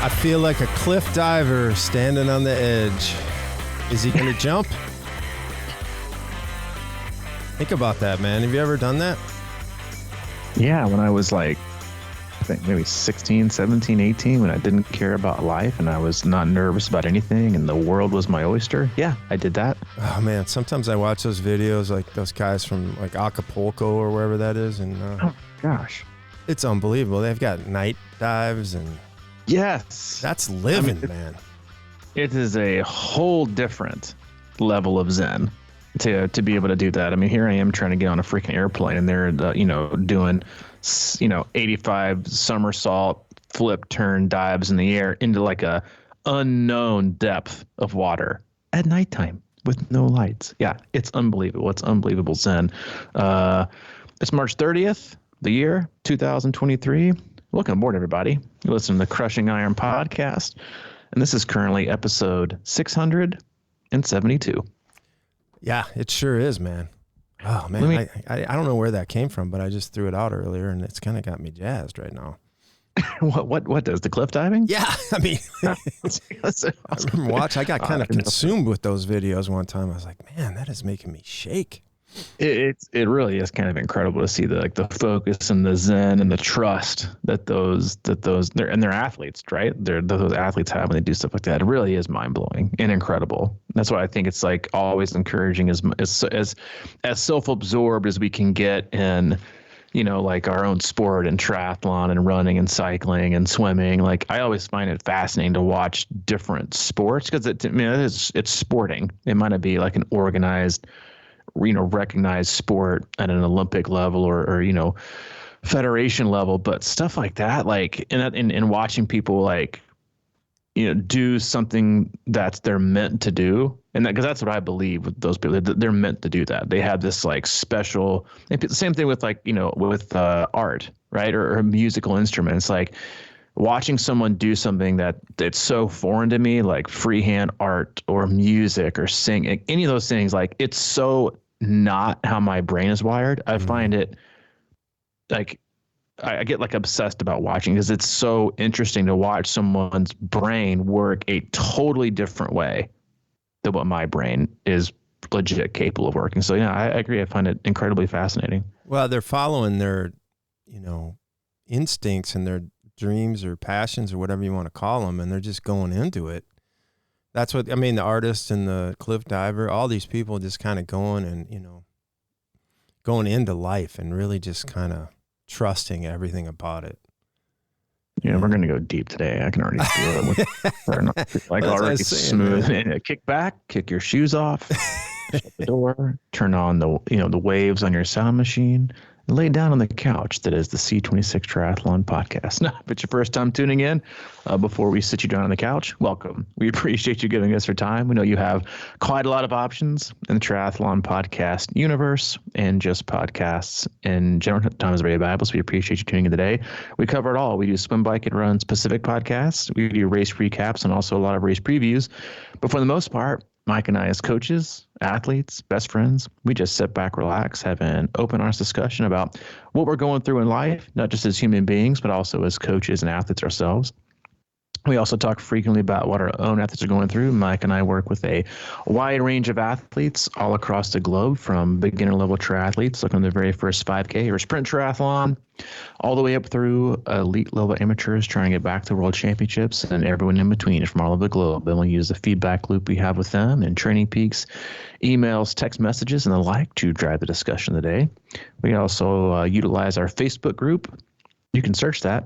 I feel like a cliff diver standing on the edge. Is he going to jump? Think about that, man. Have you ever done that? Yeah, when I was like, I think maybe 16, 17, 18, when I didn't care about life and I was not nervous about anything and the world was my oyster. Yeah, I did that. Oh, man. Sometimes I watch those videos, like those guys from like Acapulco or wherever that is. And oh, gosh. It's unbelievable. They've got night dives and... Yes. That's living, man. It is a whole different level of zen to be able to do that. I mean, here I am trying to get on a freaking airplane and they're, doing, 85 somersault, flip, turn dives in the air into like a unknown depth of water at nighttime with no lights. Yeah, it's unbelievable. It's unbelievable zen. It's March 30th, the year 2023. Welcome aboard, everybody. You listen to the Crushing Iron podcast, and this is currently episode 672. Yeah, it sure is, man. Oh, man, I don't know where that came from, but I just threw it out earlier, and it's kind of got me jazzed right now. What does the cliff diving? Yeah, I mean, I remember watching. I got kind of consumed with those videos one time. I was like, man, that is making me shake. It really is kind of incredible to see the focus and the zen and the trust that they're athletes, right? Those athletes have when they do stuff like that. It really is mind blowing and incredible. That's why I think it's like always encouraging as self-absorbed as we can get in, like our own sport and triathlon and running and cycling and swimming. Like I always find it fascinating to watch different sports because it's sporting. It might not be like an organized, recognized sport at an Olympic level or federation level, but stuff like that, like in watching people like, do something that they're meant to do. And because that's what I believe with those people, they're meant to do that. They have this like special, same thing with like, with art, right. Or musical instruments, like watching someone do something that's so foreign to me, like freehand art or music or sing, any of those things, like it's so not how my brain is wired. I find it like I get like obsessed about watching because it's so interesting to watch someone's brain work a totally different way than what my brain is legit capable of working. So yeah, I agree. I find it incredibly fascinating. Well, they're following their, instincts and their dreams or passions or whatever you want to call them, and they're just going into it. That's what, the artist and the cliff diver, all these people just kind of going and, going into life and really just kind of trusting everything about it. Yeah, we're going to go deep today. I can already feel it. Like already smooth. Man. Kick back, kick your shoes off, shut the door, turn on the waves on your sound machine, and lay down on the couch that is the C26 Triathlon podcast. Now, if it's your first time tuning in, before we sit you down on the couch, welcome. We appreciate you giving us your time. We know you have quite a lot of options in the triathlon podcast universe and just podcasts in general. Time is very valuable, so we appreciate you tuning in today. We cover it all. We do swim, bike, and run specific podcasts. We do race recaps and also a lot of race previews. But for the most part, Mike and I, as coaches, athletes, best friends, we just sit back, relax, have an open, honest discussion about what we're going through in life, not just as human beings, but also as coaches and athletes ourselves. We also talk frequently about what our own athletes are going through. Mike and I work with a wide range of athletes all across the globe, from beginner level triathletes looking at their very first 5K or sprint triathlon, all the way up through elite level amateurs trying to get back to world championships, and everyone in between from all over the globe. And we'll use the feedback loop we have with them and training peaks, emails, text messages, and the like to drive the discussion of the day. We also utilize our Facebook group. You can search that,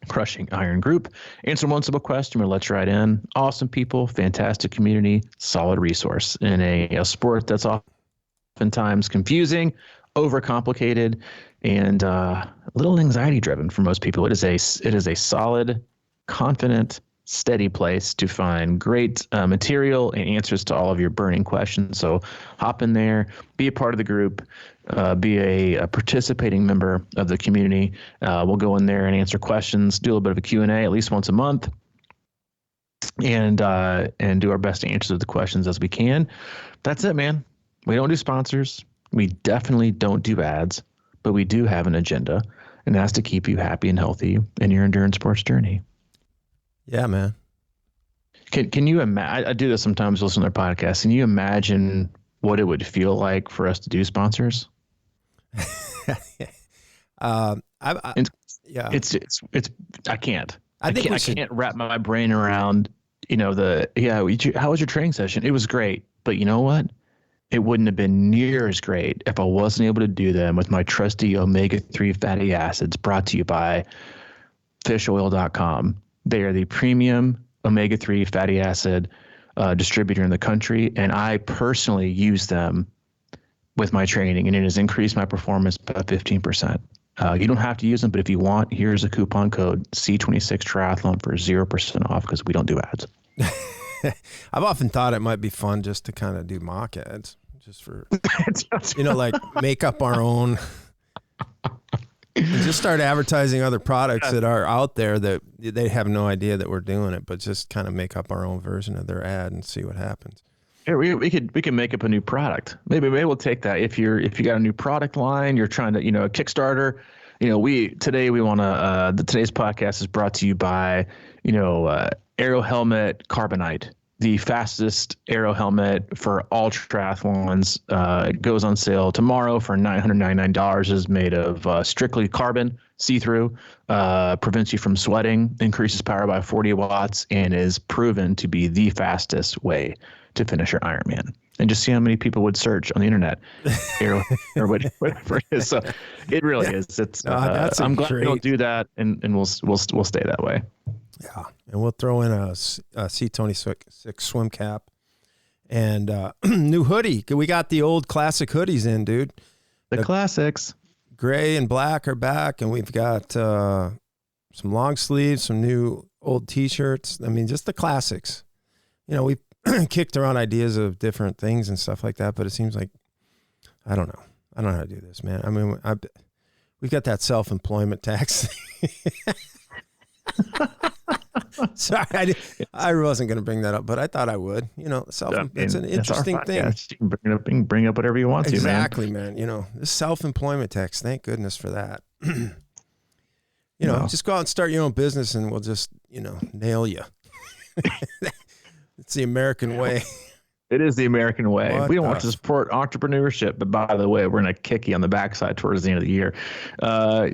Crushing Iron Group. Answer one simple question or let's right in. Awesome people, fantastic community, solid resource in a sport that's oftentimes confusing, overcomplicated, and a little anxiety driven for most people. It is a solid, confident, steady place to find great material and answers to all of your burning questions. So hop in there, be a part of the group, be a participating member of the community. We'll go in there and answer questions, do a little bit of a Q&A at least once a month, and do our best to answer the questions as we can. That's it, man. We don't do sponsors. We definitely don't do ads, but we do have an agenda, and that's to keep you happy and healthy in your endurance sports journey. Yeah, man. Can you imagine? I do this sometimes, listen to their podcasts. Can you imagine what it would feel like for us to do sponsors? Yeah, it's I can't. I can't wrap my brain around, how was your training session? It was great, but you know what? It wouldn't have been near as great if I wasn't able to do them with my trusty omega-3 fatty acids, brought to you by fishoil.com. They are the premium omega-3 fatty acid distributor in the country, and I personally use them with my training, and it has increased my performance by 15%. You don't have to use them, but if you want, here's a coupon code C26 Triathlon for 0% off, because we don't do ads. I've often thought it might be fun just to kind of do mock ads, just for, like make up our own and just start advertising other products that are out there that they have no idea that we're doing it, but just kind of make up our own version of their ad and see what happens. Yeah, we could make up a new product. Maybe we'll take that. If you got a new product line, you're trying to, a Kickstarter. Today's podcast is brought to you by, Aero Helmet Carbonite, the fastest aero helmet for all triathlons. It goes on sale tomorrow for $999. Is made of strictly carbon, see-through, prevents you from sweating, increases power by 40 watts, and is proven to be the fastest way to finish your Ironman. And just see how many people would search on the internet, or whatever it is. So it really is. It's. I'm glad we don't do that, and we'll stay that way. Yeah, and we'll throw in a C26 swim cap and new hoodie. We got the old classic hoodies in, dude. The classics. Gray and black are back, and we've got some long sleeves, some new old T-shirts. I mean, just the classics. We've kicked around ideas of different things and stuff like that, but it seems like, I don't know how to do this, man. I mean, we've got that self-employment tax. Sorry, I wasn't going to bring that up, but I thought I would. It's an interesting thing. You can bring up whatever you want to, man. Exactly, man. This self-employment tax, thank goodness for that. Just go out and start your own business and we'll just, nail you. It's the American way. It is the American way. We don't want to support entrepreneurship, but by the way, we're going to kick you on the backside towards the end of the year.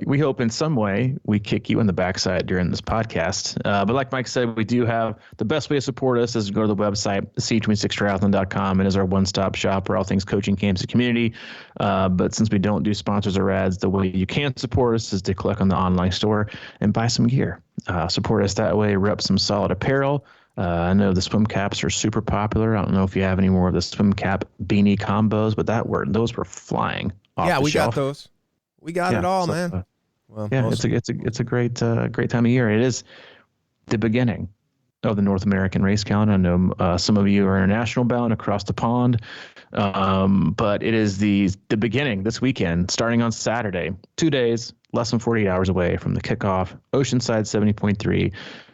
We hope in some way we kick you on the backside during this podcast. But like Mike said, we do have the best way to support us is to go to the website, c26triathlon.com. It is our one-stop shop for all things coaching, camps, and community. But since we don't do sponsors or ads, the way you can support us is to click on the online store and buy some gear. Support us that way, rep some solid apparel. I know the swim caps are super popular. I don't know if you have any more of the swim cap beanie combos, but those were flying off the shelf. Got those. We got it all, man. It's a great time of year. It is the beginning of the North American race calendar. I know some of you are international bound across the pond, but it is the beginning this weekend, starting on Saturday. 2 days, less than 48 hours away from the kickoff. Oceanside 70.3.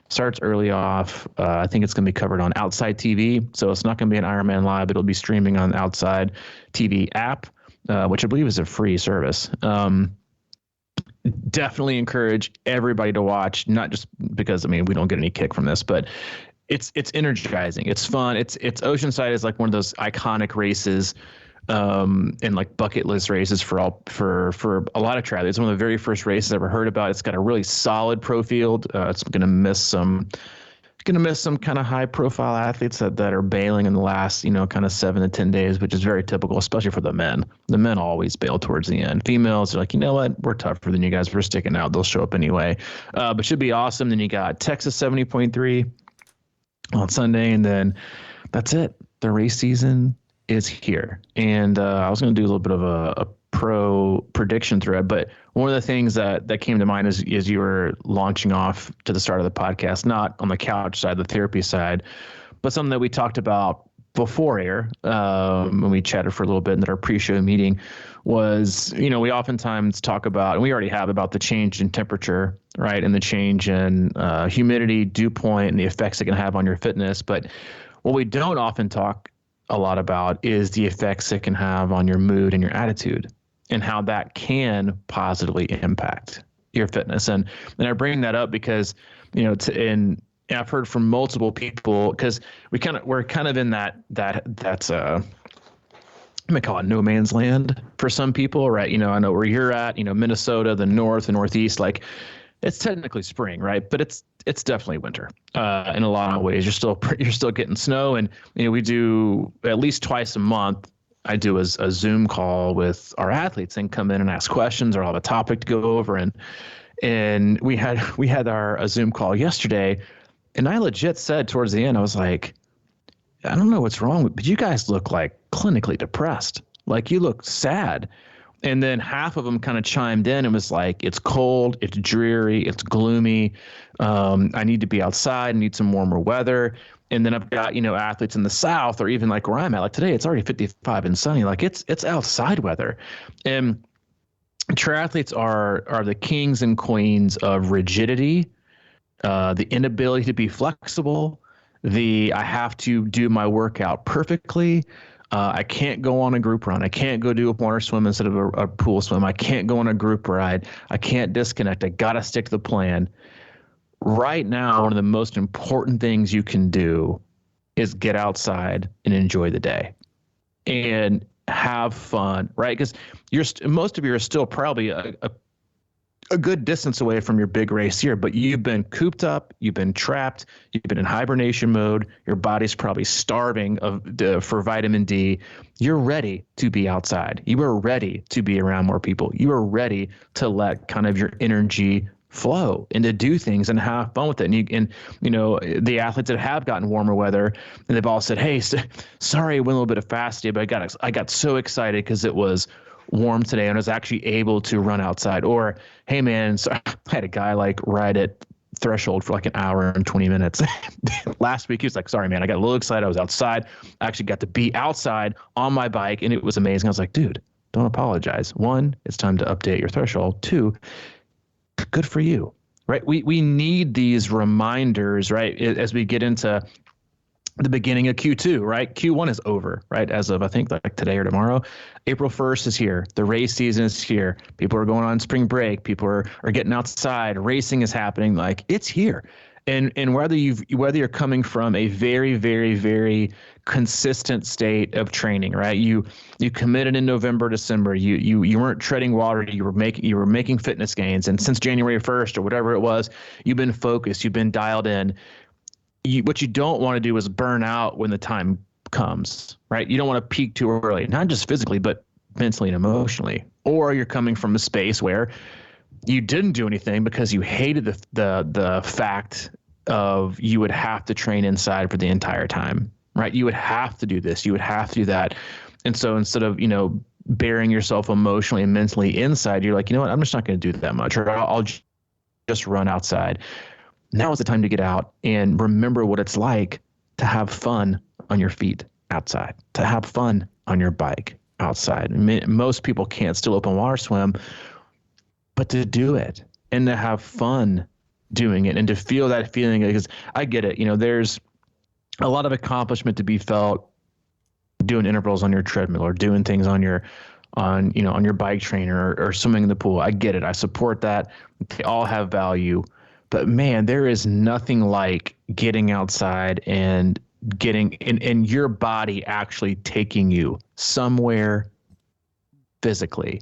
Starts early off. I think it's going to be covered on Outside TV. So it's not going to be an Ironman Live. It'll be streaming on the Outside TV app, which I believe is a free service. Definitely encourage everybody to watch, not just because, we don't get any kick from this, but it's energizing. It's fun. It's Oceanside is like one of those iconic races and like bucket list races for a lot of triathletes. It's one of the very first races I ever heard about. It's got a really solid pro field. It's going to miss some kind of high profile athletes that are bailing in the last, kind of 7 to 10 days, which is very typical, especially for the men. The men always bail towards the end. Females are like, you know what? We're tougher than you guys. We're sticking out. They'll show up anyway. But should be awesome. Then you got Texas 70.3 on Sunday. And then that's it. The race season is here. And I was going to do a little bit of a pro prediction thread, but one of the things that came to mind is you were launching off to the start of the podcast, not on the couch side, the therapy side, but something that we talked about before air when we chatted for a little bit in our pre-show meeting was, we oftentimes talk about, and we already have, about the change in temperature, right? And the change in humidity, dew point, and the effects it can have on your fitness. But what we don't often talk a lot about is the effects it can have on your mood and your attitude, and how that can positively impact your fitness. And I bring that up because, in I've heard from multiple people, because we're kind of in that's I may call it no man's land for some people, right? I know where you're at, Minnesota, the north and northeast, like it's technically spring, right? But it's definitely winter in a lot of ways. You're still getting snow, and we do at least twice a month. I do a Zoom call with our athletes and come in and ask questions, or I'll have a topic to go over, and we had our Zoom call yesterday, and I legit said towards the end, I was like, I don't know what's wrong, but you guys look like clinically depressed. Like, you look sad. And then half of them kind of chimed in and was like, it's cold, it's dreary, it's gloomy. I need to be outside, I need some warmer weather. And then I've got, athletes in the South, or even like where I'm at, like today, it's already 55 and sunny. Like it's outside weather. And triathletes are the kings and queens of rigidity, the inability to be flexible, I have to do my workout perfectly. I can't go on a group run. I can't go do a water swim instead of a pool swim. I can't go on a group ride. I can't disconnect. I got to stick to the plan. Right now, one of the most important things you can do is get outside and enjoy the day and have fun, right? Because most of you are still probably a good distance away from your big race here, but you've been cooped up, you've been trapped, you've been in hibernation mode, your body's probably starving for vitamin D. You're ready to be outside. You are ready to be around more people. You are ready to let kind of your energy flow and to do things and have fun with it. And the athletes that have gotten warmer weather, and they've all said, hey, sorry, I went a little bit of fast day, but I got so excited because it was warm today and I was actually able to run outside. Or, hey man, so I had a guy like ride at threshold for like an hour and 20 minutes. Last week he was like, sorry man, I got a little excited. I was outside. I actually got to be outside on my bike and it was amazing. I was like, dude, don't apologize. 1, it's time to update your threshold. 2, good for you, right? We need these reminders, right? As we get into the beginning of Q2, right? Q1 is over, right? As of, I think, like today or tomorrow. April 1st is here. The race season is here. People are going on spring break. People are getting outside. Racing is happening. Like, it's here. And whether you're coming from a very, very, very consistent state of training, right? You committed in November, December. You weren't treading water. You were making fitness gains. And since January 1st or whatever it was, you've been focused. You've been dialed in. What you don't want to do is burn out when the time comes, right? You don't want to peak too early, not just physically, but mentally and emotionally. Or you're coming from a space where you didn't do anything because you hated the fact of you would have to train inside for the entire time, right? You would have to do this. You would have to do that. And so instead of, burying yourself emotionally and mentally inside, you're like, you know what? I'm just not going to do that much, or I'll just run outside. Now is the time to get out and remember what it's like to have fun on your feet outside, to have fun on your bike outside. Most people can't still open water swim, but to do it and to have fun doing it and to feel that feeling, because I get it. There's a lot of accomplishment to be felt doing intervals on your treadmill or doing things on your bike trainer or swimming in the pool. I get it. I support that. They all have value. But man, there is nothing like getting outside and getting and your body actually taking you somewhere physically.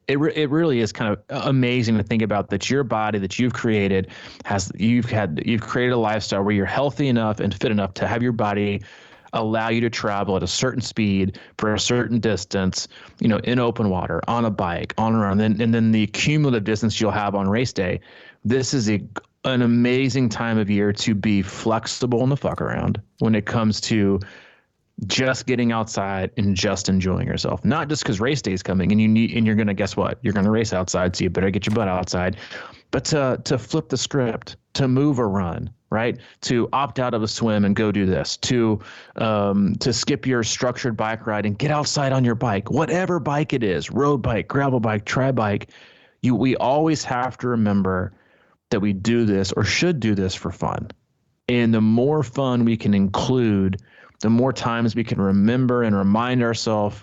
It really is kind of amazing to think about that your body that you've created you've created a lifestyle where you're healthy enough and fit enough to have your body allow you to travel at a certain speed for a certain distance, in open water, on a bike, on a run, and then the cumulative distance you'll have on race day. This is an amazing time of year to be flexible in the fuck around when it comes to just getting outside and just enjoying yourself. Not just because race day is coming and you're going to, guess what? You're going to race outside, so you better get your butt outside. But to flip the script, to move a run, right? To opt out of a swim and go do this, to skip your structured bike ride and get outside on your bike, whatever bike it is, road bike, gravel bike, tri bike. We always have to remember that we do this or should do this for fun. And the more fun we can include, the more times we can remember and remind ourselves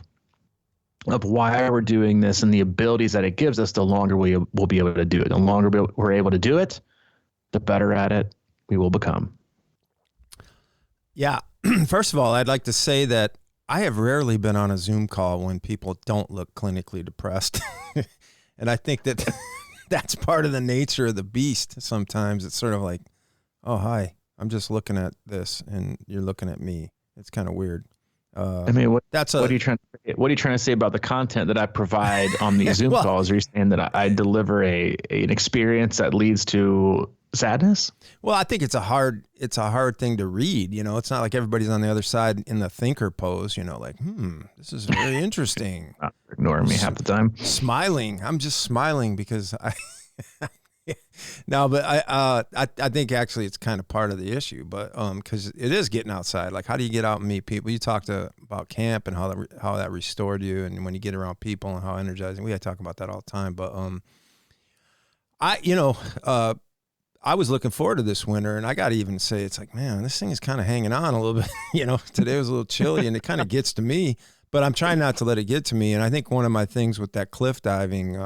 of why we're doing this and the abilities that it gives us, the longer we will be able to do it. The longer we're able to do it, the better at it we will become. Yeah. First of all, I'd like to say that I have rarely been on a Zoom call when people don't look clinically depressed. And I think that that's part of the nature of the beast. Sometimes it's sort of like, oh, hi, I'm just looking at this and you're looking at me. It's kind of weird. I mean, what are you trying to say about the content that I provide on these Zoom calls? Are you saying that I deliver an experience that leads to sadness? Well, I think it's a hard thing to read. You know, it's not like everybody's on the other side in the thinker pose, you know, like, this is very interesting. Ignoring me half the time. Smiling. I'm just smiling because no, but I think actually it's kind of part of the issue, but because it is getting outside. Like, how do you get out and meet people? You talked about camp and how that restored you, and when you get around people and how energizing. We had to talk about that all the time, but I was looking forward to this winter, and I got to even say, it's like, man, this thing is kind of hanging on a little bit. You know, today was a little chilly, and it kind of gets to me, but I'm trying not to let it get to me. And I think one of my things with that cliff diving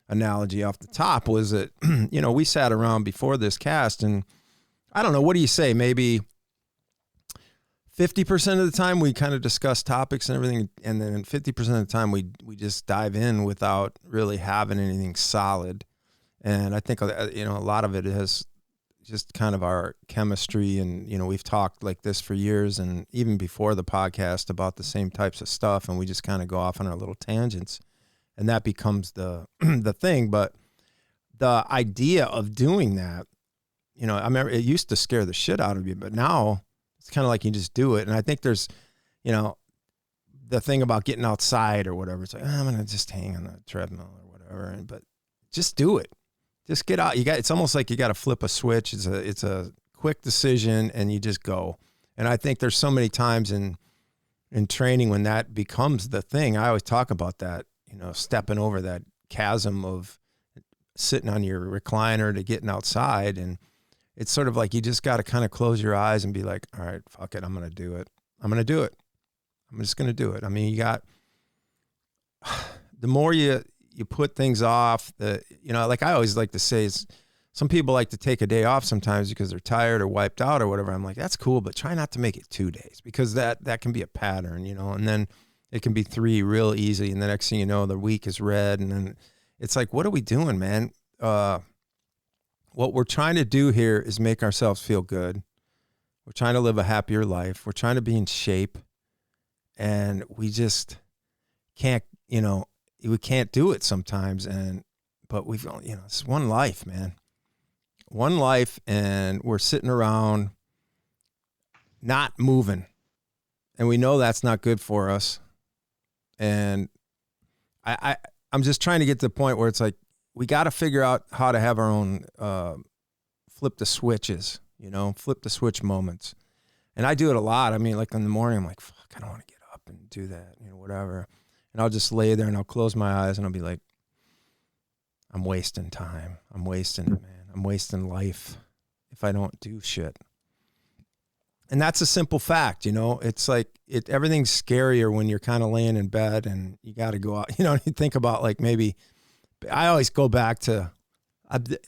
analogy off the top was that, you know, we sat around before this cast, and I don't know, what do you say? Maybe 50% of the time we kind of discuss topics and everything, and then 50% of the time we just dive in without really having anything solid. And I think, you know, a lot of it has just kind of our chemistry. And, you know, we've talked like this for years and even before the podcast about the same types of stuff. And we just kind of go off on our little tangents, and that becomes the thing. But the idea of doing that, you know, I remember it used to scare the shit out of you, but now it's kind of like you just do it. And I think there's, you know, the thing about getting outside or whatever. It's like, I'm going to just hang on the treadmill or whatever. But just do it. Just get out. It's almost like you got to flip a switch. It's a quick decision and you just go. And I think there's so many times in training when that becomes the thing. I always talk about that, you know, stepping over that chasm of sitting on your recliner to getting outside. And it's sort of like, you just got to kind of close your eyes and be like, all right, fuck it. I'm going to do it. I'm going to do it. I'm just going to do it. I mean, the more you put things off, you know, like I always like to say, is some people like to take a day off sometimes because they're tired or wiped out or whatever. I'm like, that's cool, but try not to make it 2 days, because that can be a pattern, you know, and then it can be 3 real easy. And the next thing you know, the week is red. And then it's like, what are we doing, man? What we're trying to do here is make ourselves feel good. We're trying to live a happier life. We're trying to be in shape, and we just can't, you know, we can't do it sometimes. But we've, you know, it's one life, man. One life, and we're sitting around not moving. And we know that's not good for us. And I'm just trying to get to the point where it's like, we got to figure out how to have our own flip the switches, you know, flip the switch moments. And I do it a lot. I mean, like in the morning, I'm like, fuck, I don't want to get up and do that, you know, whatever. And I'll just lay there and I'll close my eyes and I'll be like, I'm wasting time. I'm wasting life if I don't do shit. And that's a simple fact, you know. It's like everything's scarier when you're kind of laying in bed and you got to go out. You know, you think about, like, maybe I always go back to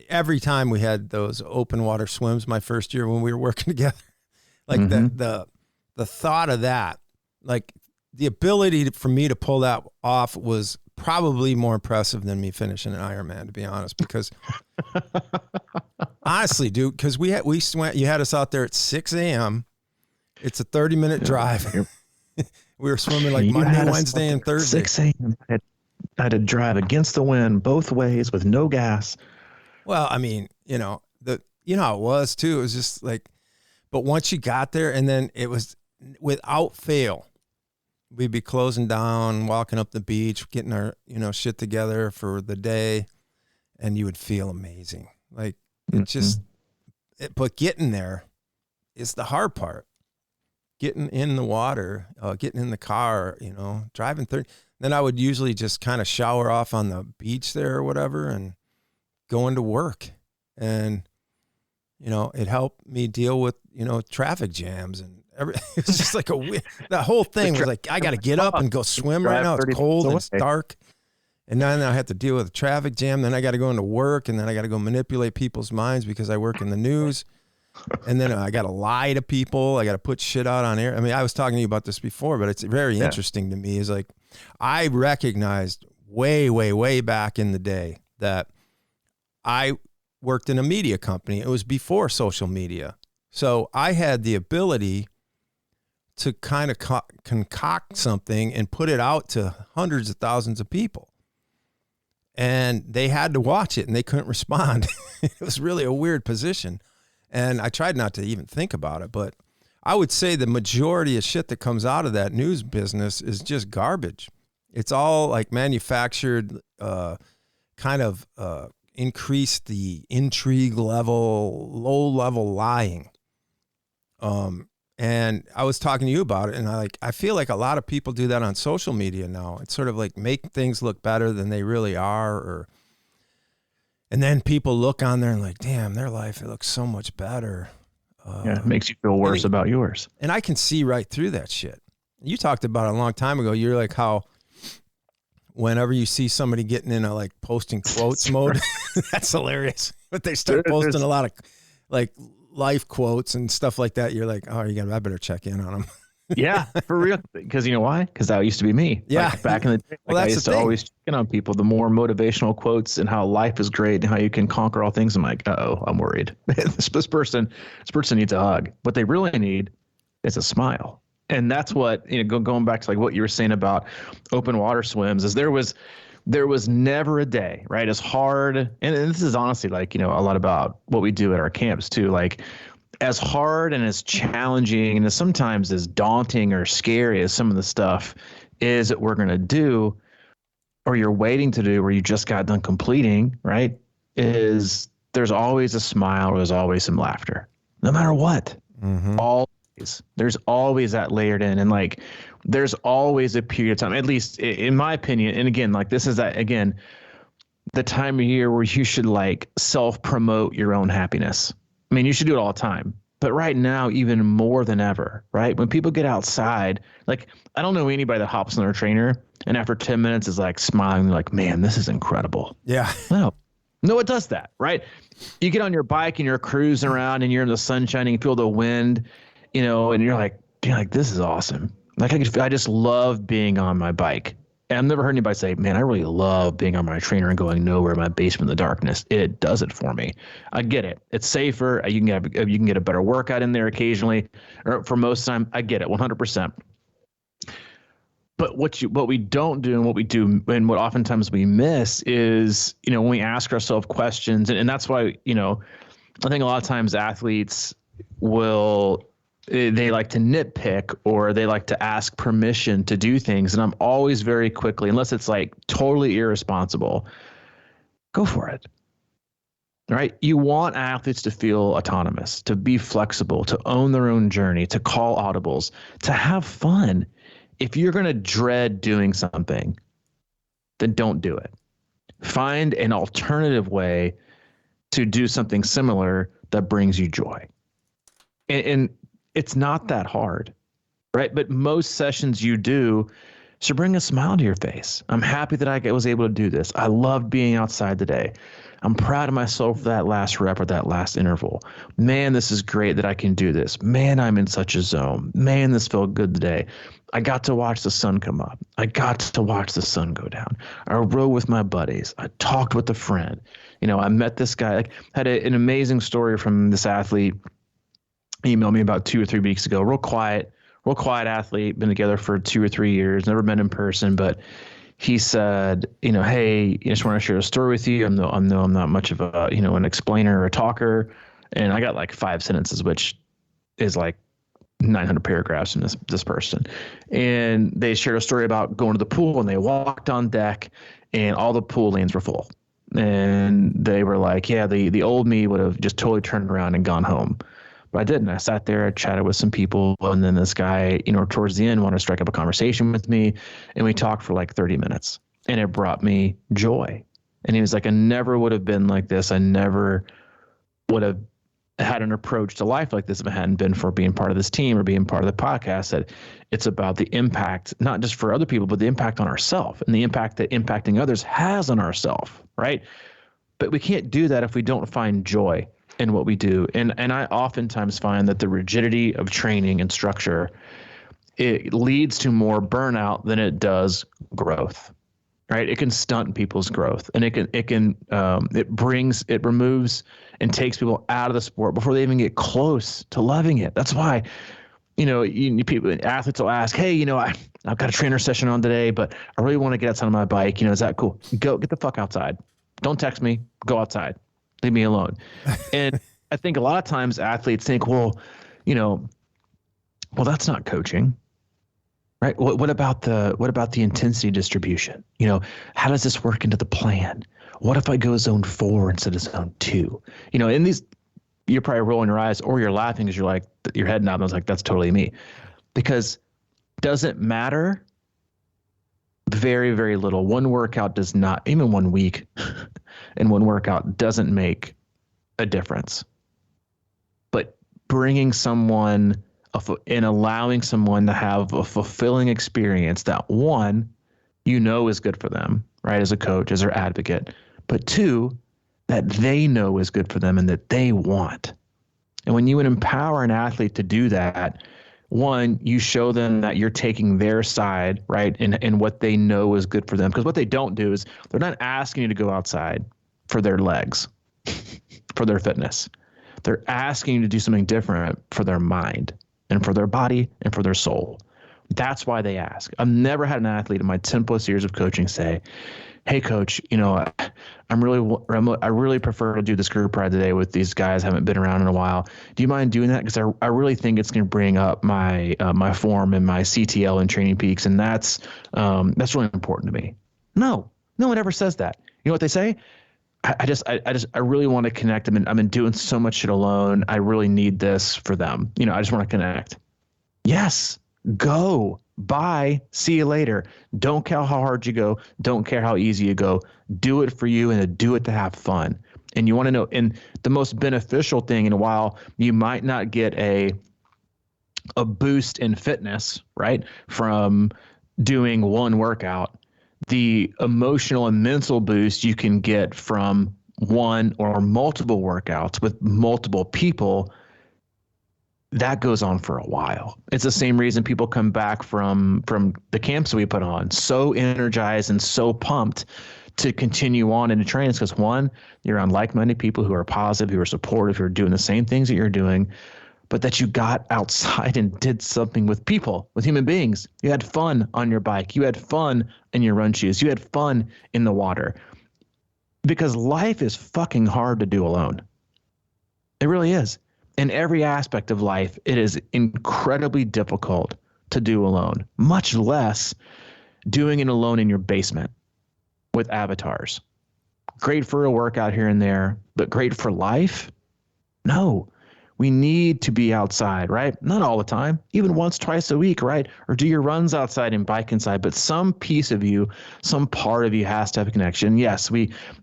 every time we had those open water swims my first year when we were working together. Like the thought of that, like, the ability for me to pull that off was probably more impressive than me finishing an Ironman, to be honest, because honestly, dude, because we you had us out there at 6 a.m. It's a 30-minute drive. We were swimming like Monday, Wednesday, and Thursday. 6 a.m. I had to drive against the wind both ways with no gas. Well, I mean, you know how it was too. It was just like, but once you got there, and then it was without fail, we'd be closing down, walking up the beach, getting our, you know, shit together for the day, and you would feel amazing. Like, it just, but getting there is the hard part. Getting in the water, getting in the car, you know, driving 30. Then I would usually just kind of shower off on the beach there or whatever and go into work. And, you know, it helped me deal with, you know, traffic jams and it's just like that whole thing was like, I got to get up and go swim right now. It's cold and it's dark. And then I have to deal with a traffic jam. Then I got to go into work, and then I got to go manipulate people's minds because I work in the news. And then I got to lie to people. I got to put shit out on air. I mean, I was talking to you about this before, but it's very interesting to me. Is like, I recognized way, way, way back in the day that I worked in a media company. It was before social media. So I had the ability to kind of concoct something and put it out to hundreds of thousands of people. And they had to watch it and they couldn't respond. It was really a weird position. And I tried not to even think about it, but I would say the majority of shit that comes out of that news business is just garbage. It's all like manufactured, kind of increase the intrigue level, low level lying. And I was talking to you about it, and I feel like a lot of people do that on social media now. It's sort of like make things look better than they really are, and then people look on there and like, damn, their life, it looks so much better. It makes you feel worse about yours. And I can see right through that shit. You talked about it a long time ago. You're like how whenever you see somebody getting in a like posting quotes mode, that's hilarious. But they start posting a lot of like life quotes and stuff like that. You're like, oh, I better check in on them. Yeah, for real. Because you know why? Because that used to be me. Yeah. Like back in the day, Well, I that's used the to thing. always check in on people, the more motivational quotes and how life is great and how you can conquer all things. I'm like, uh-oh, I'm worried. This person needs a hug. What they really need is a smile. And that's what, going back to like what you were saying about open water swims, is there was never a day, right? As hard, and this is honestly like, a lot about what we do at our camps too. Like, as hard and as challenging and as sometimes as daunting or scary as some of the stuff is that we're going to do, or you're waiting to do, or you just got done completing, right? Is there's always a smile, or there's always some laughter, no matter what. Mm-hmm. Always. There's always that layered in. And like, there's always a period of time, at least in my opinion. And again, like this is that, again, the time of year where you should like self-promote your own happiness. I mean, you should do it all the time, but right now, even more than ever, right? When people get outside, like, I don't know anybody that hops on their trainer and after 10 minutes is like smiling, like, man, this is incredible. Yeah. No, it does that, right? You get on your bike and you're cruising around and you're in the sunshine and you feel the wind, and you're like, this is awesome. Like, I just love being on my bike. And I've never heard anybody say, man, I really love being on my trainer and going nowhere in my basement in the darkness. It does it for me. I get it. It's safer. You can get a better workout in there occasionally, or for most time. I get it 100%. But what we don't do and what we do and what oftentimes we miss is, when we ask ourselves questions, and that's why, I think a lot of times athletes they like to nitpick or they like to ask permission to do things. And I'm always very quickly, unless it's like totally irresponsible, go for it. Right? You want athletes to feel autonomous, to be flexible, to own their own journey, to call audibles, to have fun. If you're going to dread doing something, then don't do it. Find an alternative way to do something similar that brings you joy. And it's not that hard, right? But most sessions you do should bring a smile to your face. I'm happy that I was able to do this. I loved being outside today. I'm proud of myself for that last rep or that last interval. Man, this is great that I can do this. Man, I'm in such a zone. Man, this felt good today. I got to watch the sun come up. I got to watch the sun go down. I rode with my buddies. I talked with a friend. I met this guy. Had an amazing story from this athlete. He emailed me about 2 or 3 weeks ago. Real quiet athlete, been together for 2 or 3 years, never met in person, but he said, hey, I just want to share a story with you. I'm not much of a, an explainer or a talker. And I got like 5 sentences, which is like 900 paragraphs in this person. And they shared a story about going to the pool and they walked on deck and all the pool lanes were full. And they were like, yeah, the old me would have just totally turned around and gone home. But I didn't. I sat there, I chatted with some people, and then this guy, towards the end wanted to strike up a conversation with me, and we talked for like 30 minutes, and it brought me joy. And he was like, I never would have been like this. I never would have had an approach to life like this if it hadn't been for being part of this team or being part of the podcast. That it's about the impact, not just for other people, but the impact on ourselves and the impact that impacting others has on ourselves, right? But we can't do that if we don't find joy. in what we do. And I oftentimes find that the rigidity of training and structure, it leads to more burnout than it does growth, right? It can stunt people's growth, and it removes and takes people out of the sport before they even get close to loving it. That's why, athletes will ask, hey, I've got a trainer session on today, but I really want to get outside on my bike. Is that cool? Go get the fuck outside. Don't text me. Go outside. Leave me alone. And I think a lot of times athletes think, well, that's not coaching, right? What about the intensity distribution? How does this work into the plan? What if I go zone 4 instead of zone 2? In these, you're probably rolling your eyes or you're laughing because you're like, your head nodding. I was like, that's totally me. Because doesn't matter very, very little. One workout does not, even 1 week and one workout doesn't make a difference. But bringing someone and allowing someone to have a fulfilling experience that, one, is good for them, right, as a coach, as their advocate, but 2, that they know is good for them and that they want. And when you empower an athlete to do that, 1, you show them that you're taking their side, right, and what they know is good for them. Because what they don't do is they're not asking you to go outside for their legs, for their fitness. They're asking you to do something different for their mind and for their body and for their soul. That's why they ask. I've never had an athlete in my 10+ years of coaching say, hey, coach, I really prefer to do this group ride today with these guys. I haven't been around in a while. Do you mind doing that? Because I really think it's going to bring up my my form and my CTL and training peaks, and that's really important to me. No one ever says that. You know what they say? I really want to connect. I've been doing so much shit alone. I really need this for them. I just want to connect. Yes, go. Bye. See you later. Don't care how hard you go. Don't care how easy you go. Do it for you and do it to have fun. And you want to know, and the most beneficial thing, and while you might not get a boost in fitness, right, from doing one workout, the emotional and mental boost you can get from one or multiple workouts with multiple people, that goes on for a while. It's the same reason people come back from the camps we put on, so energized and so pumped to continue on into trainings, because 1, you're around like-minded people who are positive, who are supportive, who are doing the same things that you're doing, but that you got outside and did something with people, with human beings. You had fun on your bike. You had fun in your run shoes. You had fun in the water. Because life is fucking hard to do alone. It really is. In every aspect of life, it is incredibly difficult to do alone, much less doing it alone in your basement with avatars. Great for a workout here and there, but great for life? No. We need to be outside, right? Not all the time, even once, twice a week, right? Or do your runs outside and bike inside. But some piece of you, some part of you has to have a connection. Yes,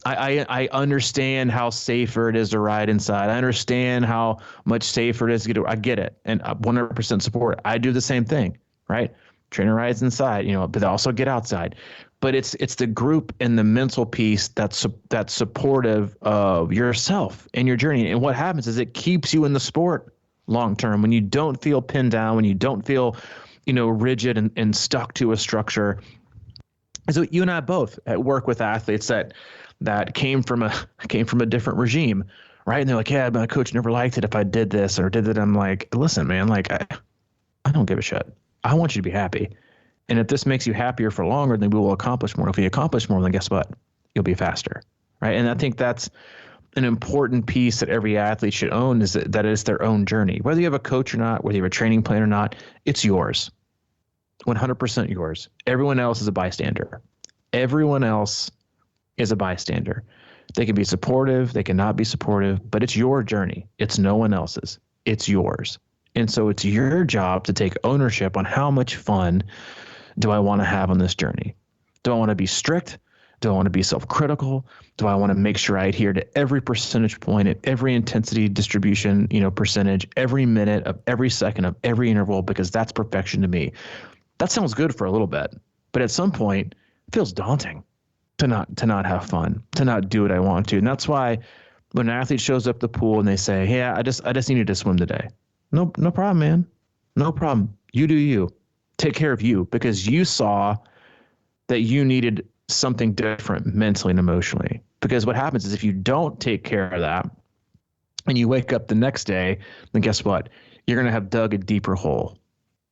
I understand how safer it is to ride inside. I understand how much safer it is to get. I get it, and 100% support. I do the same thing, right? Trainer rides inside, but also get outside. But it's the group and the mental piece that's supportive of yourself and your journey. And what happens is it keeps you in the sport long term when you don't feel pinned down, when you don't feel, rigid and stuck to a structure. So you and I both work with athletes that came from a different regime, right? And they're like, yeah, my coach never liked it if I did this or did that. I'm like, listen, man, like I don't give a shit. I want you to be happy. And if this makes you happier for longer, then we will accomplish more. If we accomplish more, then guess what? You'll be faster, right? And I think that's an important piece that every athlete should own, is that it's their own journey. Whether you have a coach or not, whether you have a training plan or not, it's yours. 100% yours. Everyone else is a bystander. Everyone else is a bystander. They can be supportive, they cannot be supportive, but it's your journey. It's no one else's. It's yours. And so it's your job to take ownership on how much fun do I want to have on this journey. Do I want to be strict? Do I want to be self-critical? Do I want to make sure I adhere to every percentage point at every intensity distribution, percentage, every minute of every second of every interval, because that's perfection to me. That sounds good for a little bit, but at some point it feels daunting to not have fun, to not do what I want to. And that's why When an athlete shows up at the pool and they say, "Hey, I just needed to swim today." No problem, man. No problem. You do you. Take care of you, because you saw that you needed something different mentally and emotionally. Because what happens is if you don't take care of that and you wake up the next day, then guess what? You're going to have dug a deeper hole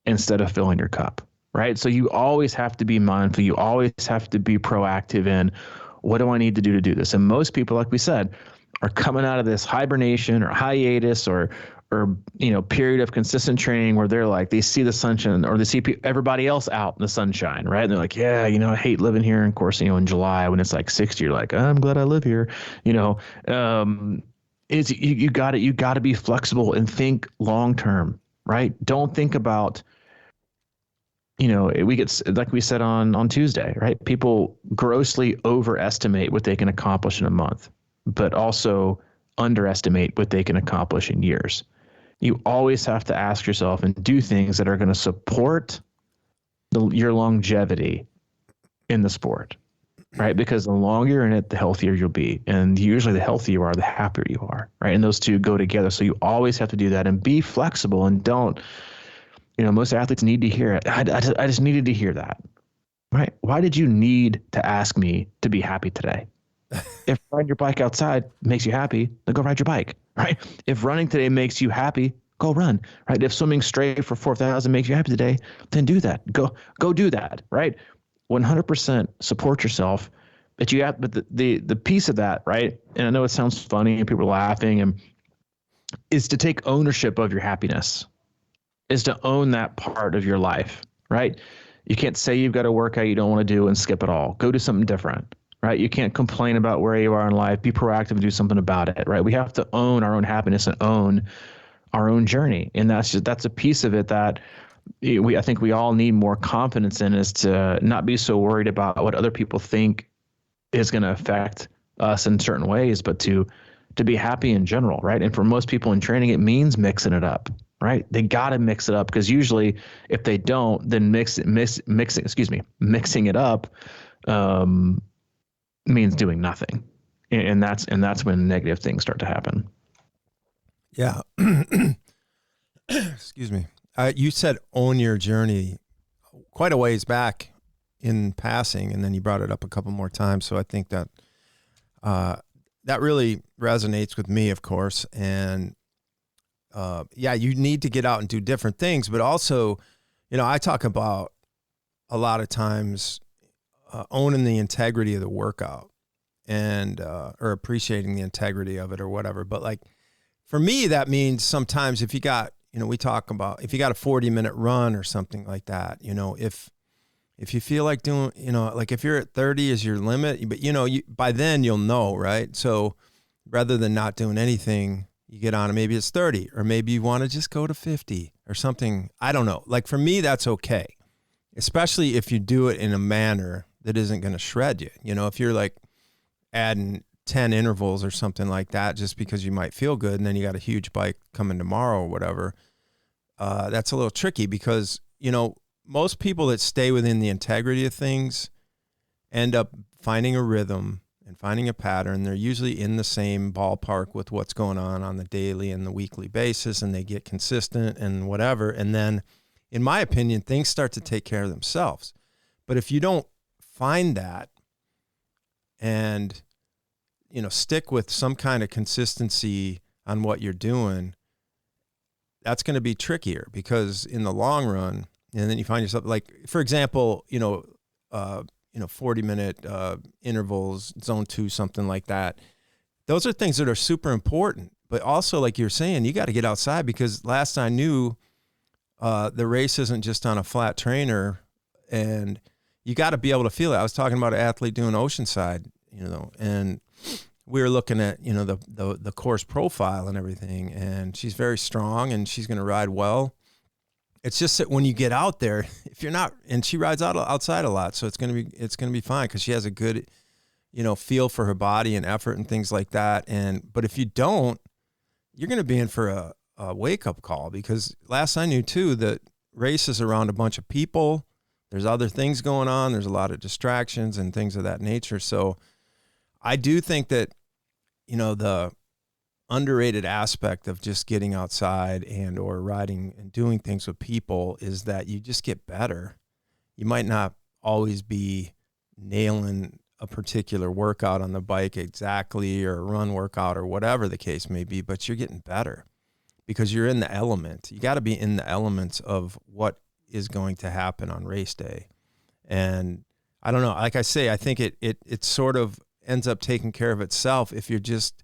instead of filling your cup, right? So you always have to be mindful. You always have to be proactive in, what do I need to do this? And most people, like we said, are coming out of this hibernation or hiatus or period of consistent training where they're like, they see the sunshine, or they see everybody else out in the sunshine, right? And they're like, yeah, I hate living here. And of course, in July when it's like 60, you're like, I'm glad I live here. You got to be flexible and think long term, right? Don't think about, we get, like we said on Tuesday, right? People grossly overestimate what they can accomplish in a month, but also underestimate what they can accomplish in years. You always have to ask yourself and do things that are going to support your longevity in the sport, right? Because the longer you're in it, the healthier you'll be. And usually the healthier you are, the happier you are, right? And those two go together. So you always have to do that and be flexible, and don't, most athletes need to hear it. I just needed to hear that, right? Why did you need to ask me to be happy today? If riding your bike outside makes you happy, then go ride your bike, right? If running today makes you happy, go run, right? If swimming straight for 4,000 makes you happy today, then do that. Go do that, right? 100% support yourself. But the piece of that, right? And I know it sounds funny and people are laughing, is to take ownership of your happiness, is to own that part of your life, right? You can't say you've got a workout you don't want to do and skip it all. Go do something different. Right? You can't complain about where you are in life. Be proactive and do something about it, right? We have to own our own happiness and own our own journey. And that's a piece of it that I think we all need more confidence in, is to not be so worried about what other people think is going to affect us in certain ways, but to be happy in general, right? And for most people in training, it means mixing it up, right? They got to mix it up, because usually if they don't, then mixing it up, means doing nothing. And that's when negative things start to happen. Yeah. Excuse me. You said own your journey quite a ways back in passing, and then you brought it up a couple more times. So I think that that really resonates with me, of course. And you need to get out and do different things, but also, I talk about a lot of times owning the integrity of the workout, and or appreciating the integrity of it or whatever. But like for me, that means sometimes if you got, we talk about if you got a 40-minute run or something like that, if you feel like doing, like if you're at 30 is your limit, but by then you'll know, right? So rather than not doing anything, you get on it, maybe it's 30, or maybe you want to just go to 50 or something. I don't know. Like for me, that's okay. Especially if you do it in a manner that isn't going to shred you. If you're like adding 10 intervals or something like that, just because you might feel good, and then you got a huge bike coming tomorrow or whatever, that's a little tricky, because, most people that stay within the integrity of things end up finding a rhythm and finding a pattern. They're usually in the same ballpark with what's going on the daily and the weekly basis, and they get consistent and whatever. And then, in my opinion, things start to take care of themselves. But if you don't find that and, stick with some kind of consistency on what you're doing, that's going to be trickier, because in the long run, and then you find yourself like, for example, 40-minute intervals, zone 2, something like that. Those are things that are super important. But also, like you're saying, you got to get outside, because last I knew, the race isn't just on a flat trainer, and you got to be able to feel it. I was talking about an athlete doing Oceanside, and we were looking at, the course profile and everything, and she's very strong and she's going to ride well. It's just that when you get out there, if you're not, and she rides outside a lot, so it's going to be fine, because she has a good, feel for her body and effort and things like that. But if you don't, you're going to be in for a wake-up call, because last I knew too, that race is around a bunch of people. There's other things going on. There's a lot of distractions and things of that nature. So I do think that, underrated aspect of just getting outside and or riding and doing things with people is that you just get better. You might not always be nailing a particular workout on the bike exactly, or a run workout or whatever the case may be, but you're getting better because you're in the element. You got to be in the elements of what is going to happen on race day. And I don't know, like I say, I think it sort of ends up taking care of itself if you're just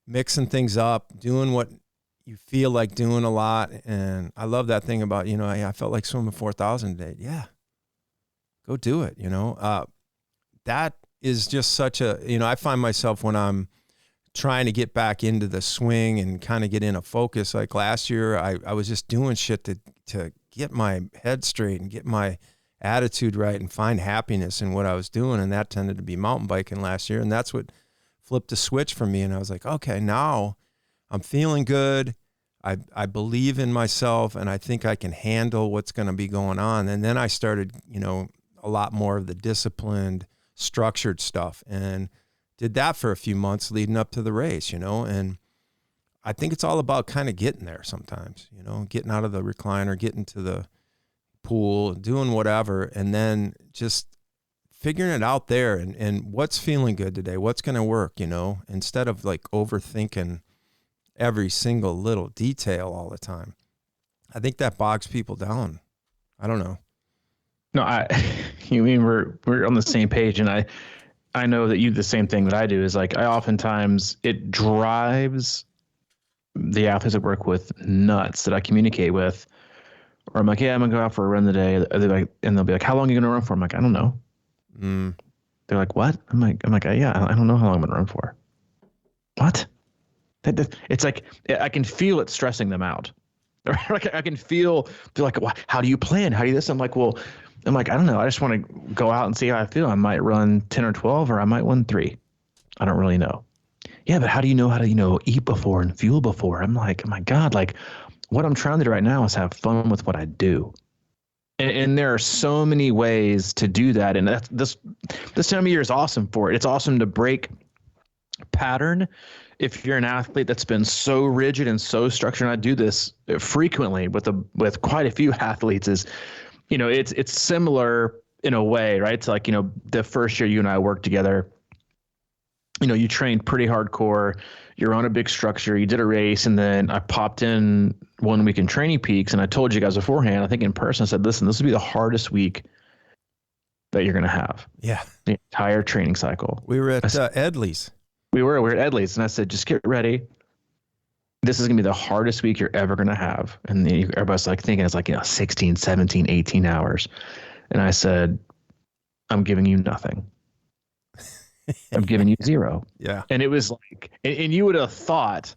mixing things up, doing what you feel like doing a lot. And I love that thing about, I felt like swimming 4,000 today. Yeah, go do it. That is just such a, I find myself when I'm trying to get back into the swing and kind of get in a focus. Like last year, I was just doing shit to get my head straight and get my attitude right and find happiness in what I was doing. And that tended to be mountain biking last year. And that's what flipped the switch for me. And I was like, okay, now I'm feeling good. I believe in myself, and I think I can handle what's going to be going on. And then I started, a lot more of the disciplined, structured stuff, and did that for a few months leading up to the race, and I think it's all about kind of getting there sometimes, getting out of the recliner, getting to the pool, doing whatever, and then just figuring it out there and what's feeling good today, what's going to work, instead of like overthinking every single little detail all the time. I think that bogs people down. I don't know. No, you mean we're on the same page, and I know that you do the same thing that I do. Is like I oftentimes it drives the athletes I work with nuts that I communicate with, or I'm like, yeah, I'm gonna go out for a run today. And they'll be like, how long are you gonna run for? I'm like, I don't know. They're like, what? I'm like, yeah, I don't know how long I'm gonna run for. What? It's like I can feel it stressing them out. Like I can feel they're like, well, how do you plan? How do you this? I'm like, I don't know. I just want to go out and see how I feel. I might run 10 or 12, or I might run 3. I don't really know. Yeah, but how do you know how to, eat before and fuel before? I'm like, oh my God, like what I'm trying to do right now is have fun with what I do. And there are so many ways to do that. And that's, this time of year is awesome for it. It's awesome to break pattern. If you're an athlete that's been so rigid and so structured, and I do this frequently with quite a few athletes, is, it's similar in a way, right? It's like, the first year you and I worked together, you trained pretty hardcore, you're on a big structure, you did a race, and then I popped in 1 week in Training Peaks, and I told you guys beforehand, I think in person, I said, listen, this will be the hardest week that you're going to have. Yeah. The entire training cycle. We were at Edley's. We were at Edley's, and I said, just get ready. This is going to be the hardest week you're ever going to have. And everybody's like thinking it's like, 16, 17, 18 hours. And I said, I'm giving you nothing. I'm giving you 0. Yeah. And it was like, and you would have thought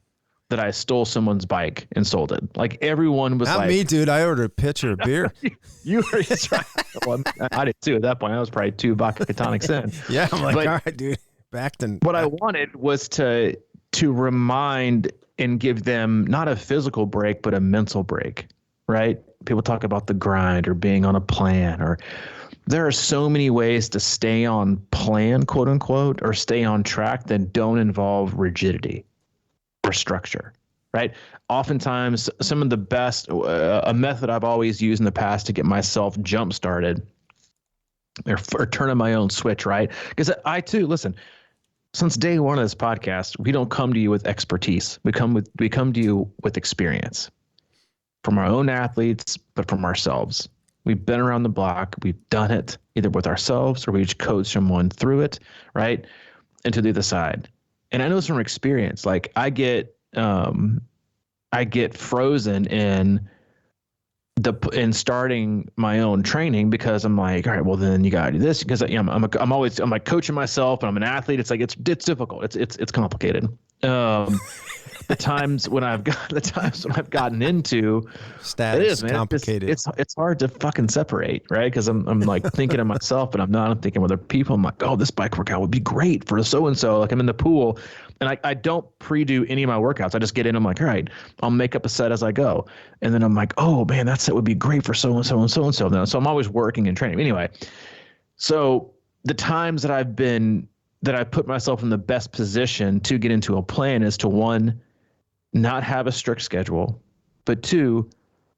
that I stole someone's bike and sold it. Like everyone was Not like, me, dude. I ordered a pitcher of beer. you were just right. Well, I did too at that point. I was probably 2 vodka tonics in. Yeah. I'm like, all right, dude. What I wanted was to remind and give them not a physical break, but a mental break, right? People talk about the grind or being on a plan, or there are so many ways to stay on plan, quote unquote, or stay on track that don't involve rigidity or structure, right? Oftentimes, some of the best, a method I've always used in the past to get myself jump started or turning my own switch, right? Because I too, listen, since day one of this podcast, we don't come to you with expertise. We come to you with experience from our own athletes, but from ourselves. We've been around the block. We've done it either with ourselves or we just coach someone through it, right? And to the other side. And I know this from experience. Like I get frozen in starting my own training because I'm like, all right, well then you gotta do this because I'm like coaching myself and I'm an athlete. It's like it's difficult. It's complicated. The times when I've gotten into status, it is, man, complicated. It's hard to fucking separate, right? Because I'm like thinking of myself, but I'm thinking of other people. I'm like, oh, this bike workout would be great for so and so. Like I'm in the pool, and I don't pre-do any of my workouts. I just get in. I'm like, all right, I'll make up a set as I go, and then I'm like, oh man, that set would be great for so and so and so and so. So I'm always working and training anyway. So the times that I've been that I put myself in the best position to get into a plan is to, one, not have a strict schedule, but two,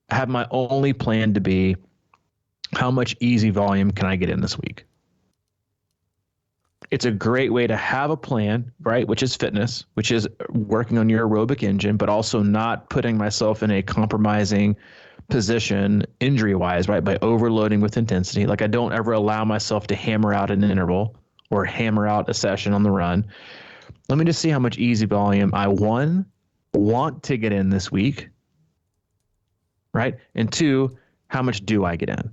have my only plan to be how much easy volume can I get in this week? It's a great way to have a plan, right? Which is fitness, which is working on your aerobic engine, but also not putting myself in a compromising position injury-wise, right? By overloading with intensity. Like I don't ever allow myself to hammer out an interval or hammer out a session on the run. Let me just see how much easy volume I, one, want to get in this week, right? And two, how much do I get in?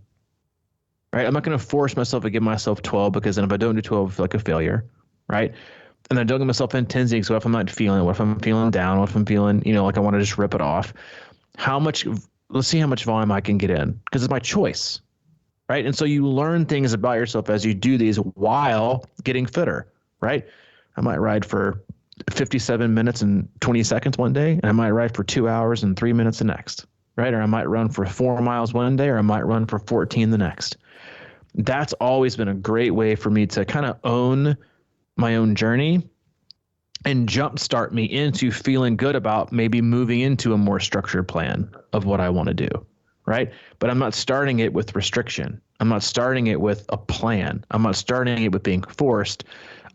Right? I'm not going to force myself to give myself 12 because then if I don't do 12, I feel like a failure, right? And then I don't give myself intensity. So if I'm not feeling it, what if I'm feeling down? What if I'm feeling, like I want to just rip it off? Let's see how much volume I can get in because it's my choice, right? And so you learn things about yourself as you do these while getting fitter, right? I might ride for 57 minutes and 20 seconds one day, and I might ride for 2 hours and 3 minutes the next, right? Or I might run for 4 miles one day, or I might run for 14 the next. That's always been a great way for me to kind of own my own journey and jumpstart me into feeling good about maybe moving into a more structured plan of what I want to do, right? But I'm not starting it with restriction. I'm not starting it with a plan. I'm not starting it with being forced.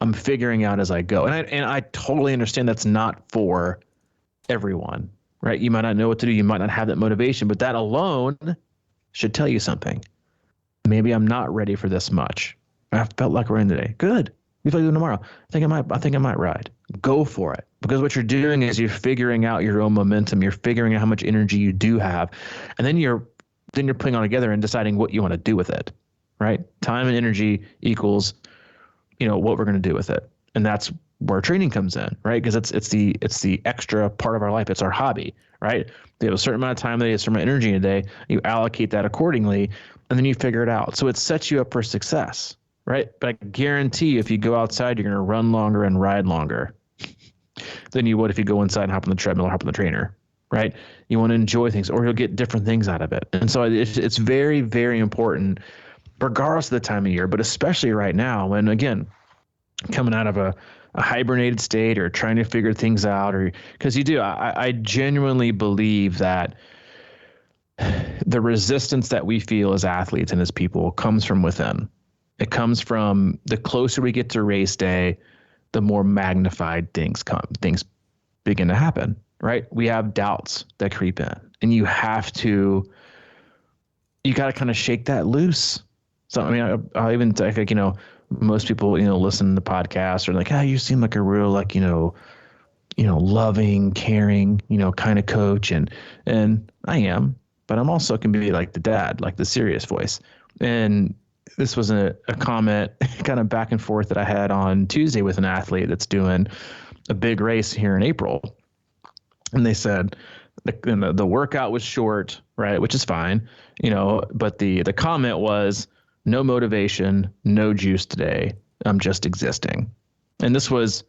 I'm figuring out as I go. And I totally understand that's not for everyone, right? You might not know what to do. You might not have that motivation, but that alone should tell you something. Maybe I'm not ready for this much. I felt like we're in today. Good. We feel like doing tomorrow. I think I might ride. Go for it. Because what you're doing is you're figuring out your own momentum. You're figuring out how much energy you do have. And then you're putting all together and deciding what you want to do with it. Right? Time and energy equals, what we're going to do with it. And that's where training comes in, right? Because it's the extra part of our life. It's our hobby, right? We have a certain amount of time, a certain amount of energy in a day. You allocate that accordingly, and then you figure it out. So it sets you up for success, right? But I guarantee you, if you go outside, you're going to run longer and ride longer than you would if you go inside and hop on the treadmill or hop on the trainer, right? You want to enjoy things, or you'll get different things out of it. And so it's very, very important, regardless of the time of year, but especially right now when, again, coming out of a hibernated state or trying to figure things out, or because I genuinely believe that the resistance that we feel as athletes and as people comes from within. It comes from the closer we get to race day, the more magnified things begin to happen, right? We have doubts that creep in, and you got to kind of shake that loose. So, I mean, I'll even take, most people, listen to the podcast are like, you seem like a real, loving, caring, kind of coach. And I am, but I'm also can be like the dad, like the serious voice. And this was a comment kind of back and forth that I had on Tuesday with an athlete that's doing a big race here in April. And they said the workout was short, right? Which is fine, but the comment was, no motivation, no juice today. I'm just existing. And this was,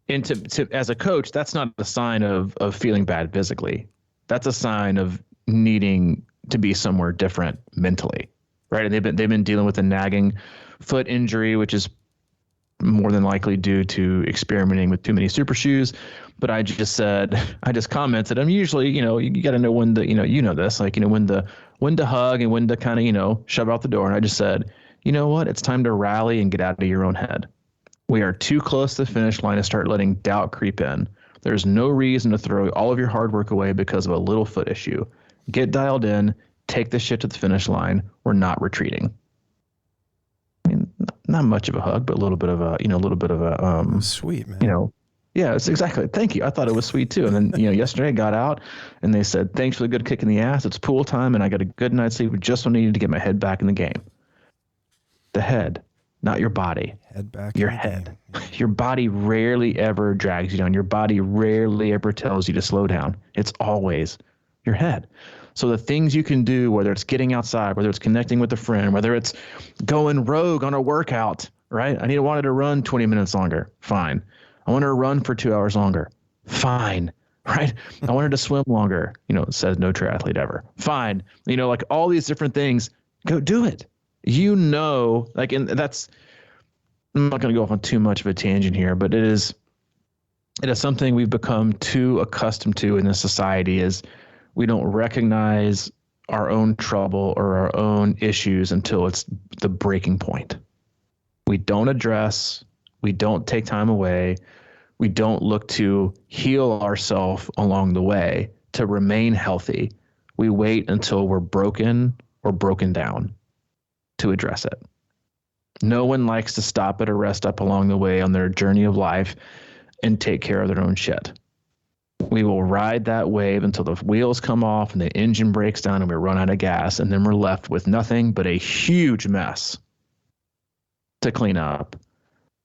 as a coach, that's not a sign of feeling bad physically. That's a sign of needing to be somewhere different mentally, right? And they've been dealing with a nagging foot injury, which is more than likely due to experimenting with too many super shoes. But I just commented, I'm usually, you got to know when to, this, like, when to hug and when to kind of, shove out the door. And I just said, you know what? It's time to rally and get out of your own head. We are too close to the finish line to start letting doubt creep in. There's no reason to throw all of your hard work away because of a little foot issue. Get dialed in, take this shit to the finish line. We're not retreating. I mean, not much of a hug, but a little bit of a, sweet, man. Yeah, it's exactly. Thank you. I thought it was sweet too. And then, yesterday I got out and they said, thanks for the good kick in the ass. It's pool time. And I got a good night's sleep. Just when I needed to get my head back in the game. The head, not your body. Head back. Your head. Your body rarely ever drags you down. Your body rarely ever tells you to slow down. It's always your head. So the things you can do, whether it's getting outside, whether it's connecting with a friend, whether it's going rogue on a workout, right? I wanted to run 20 minutes longer. Fine. I wanted to run for 2 hours longer. Fine. Right? I wanted to swim longer. Says no triathlete ever. Fine. Like all these different things, go do it. And I'm not going to go off on too much of a tangent here, but it is something we've become too accustomed to in this society. Is we don't recognize our own trouble or our own issues until it's the breaking point. We don't address, we don't take time away, we don't look to heal ourselves along the way to remain healthy. We wait until we're broken or broken down to address it. No one likes to stop at or rest up along the way on their journey of life and take care of their own shit. We will ride that wave until the wheels come off and the engine breaks down and we run out of gas, and then we're left with nothing but a huge mess to clean up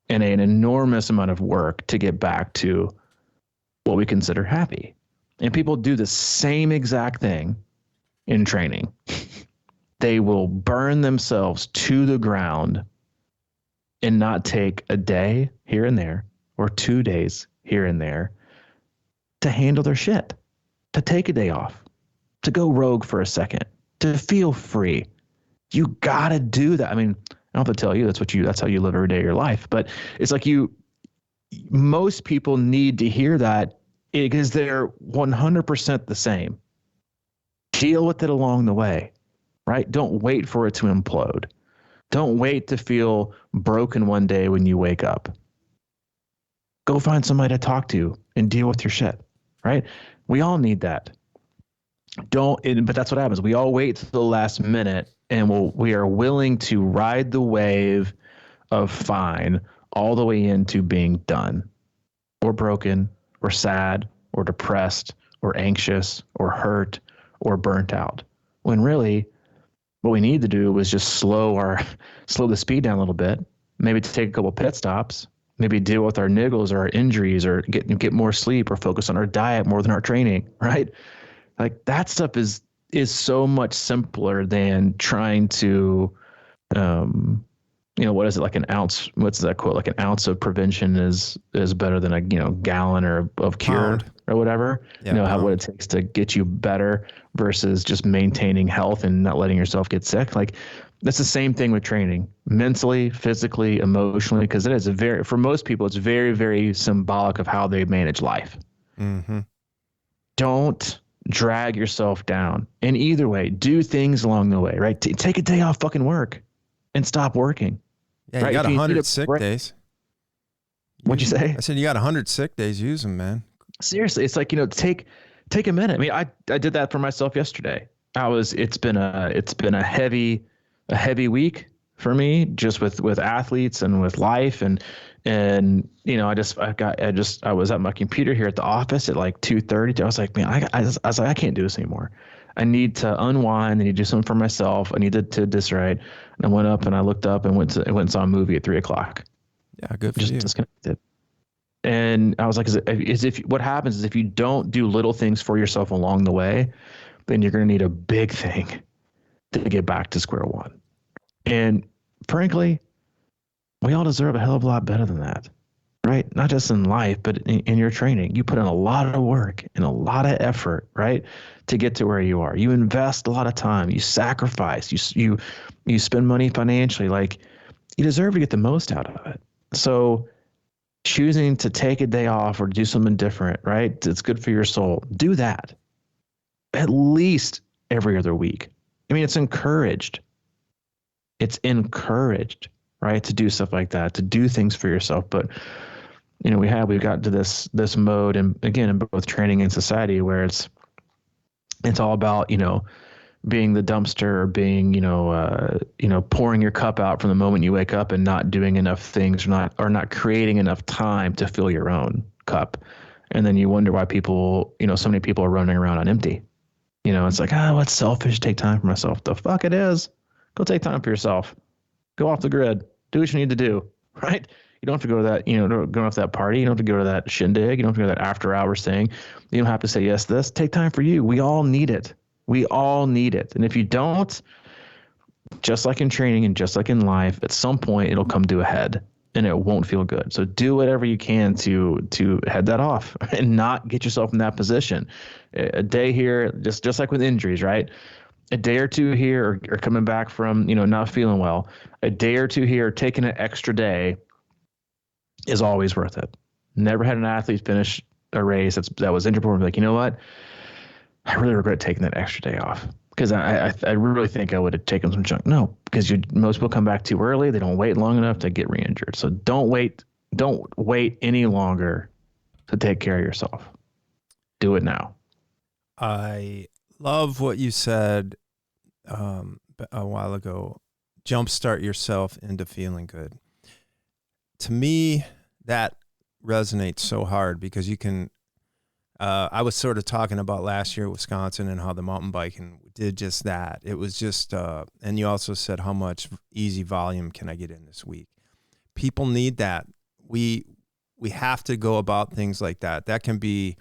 and an enormous amount of work to get back to what we consider happy. And people do the same exact thing in training. They will burn themselves to the ground and not take a day here and there or 2 days here and there to handle their shit, to take a day off, to go rogue for a second, to feel free. You gotta do that. I mean, I don't have to tell you that's how you live every day of your life. But it's like most people need to hear that because they're 100% the same. Deal with it along the way, right? Don't wait for it to implode. Don't wait to feel broken one day when you wake up. Go find somebody to talk to and deal with your shit, right? We all need that. But that's what happens. We all wait till the last minute, and we are willing to ride the wave of fine all the way into being done or broken or sad or depressed or anxious or hurt or burnt out. When really what we need to do is just slow the speed down a little bit, maybe to take a couple pit stops, maybe deal with our niggles or our injuries or get more sleep or focus on our diet more than our training, right? Like that stuff is so much simpler than trying to, what is it, like an ounce? What's that quote? Like an ounce of prevention is better than a gallon of cure or whatever. Yeah, what it takes to get you better versus just maintaining health and not letting yourself get sick. Like that's the same thing with training, mentally, physically, emotionally, because for most people, it's very, very symbolic of how they manage life. Mm-hmm. Don't drag yourself down. And either way, do things along the way, right? Take a day off fucking work and stop working. Yeah, you right? got 100 sick days. What'd you say? I said you got 100 sick days. Use them, man. Seriously, it's like, take a minute. I mean, I did that for myself yesterday. It's been a heavy week for me, just with athletes and with life and I was at my computer here at the office at like 2:30. I was like, man, I was like, I can't do this anymore. I need to unwind. I need to do something for myself. I need to this right. And I went up and I looked up and went and saw a movie at 3:00. Yeah, good for you. Disconnected. And I was like, what happens is if you don't do little things for yourself along the way, then you're going to need a big thing to get back to square one. And frankly, we all deserve a hell of a lot better than that, right? Not just in life, but in your training. You put in a lot of work and a lot of effort, right, to get to where you are. You invest a lot of time. You sacrifice. You spend money financially. Like, you deserve to get the most out of it. So choosing to take a day off or do something different, right? It's good for your soul. Do that at least every other week. I mean, it's encouraged. Right, to do stuff like that, to do things for yourself. But we've got to this mode, and again, in both training and society, where it's all about being the dumpster or being pouring your cup out from the moment you wake up and not doing enough things or not creating enough time to fill your own cup, and then you wonder why so many people are running around on empty. It's like, what's selfish? Take time for myself. The fuck it is. Go take time for yourself. Go off the grid. Do what you need to do, right? You don't have to go to that, go off that party. You don't have to go to that shindig. You don't have to go to that after hours thing. You don't have to say yes to this. Take time for you. We all need it. We all need it. And if you don't, just like in training and just like in life, at some point it'll come to a head and it won't feel good. So do whatever you can to head that off and not get yourself in that position. A day here, just like with injuries, right? A day or two here or coming back from, not feeling well, a day or two here, taking an extra day is always worth it. Never had an athlete finish a race that was injured before and be like, you know what? I really regret taking that extra day off, because I really think I would have taken some chunk. No, because most people come back too early. They don't wait long enough to get re-injured. So don't wait any longer to take care of yourself. Do it now. I love what you said a while ago. Jumpstart yourself into feeling good. To me, that resonates so hard, because you can. I was sort of talking about last year at Wisconsin and how the mountain biking did just that. It was just, and you also said, how much easy volume can I get in this week? People need that. We have to go about things like that. That can be,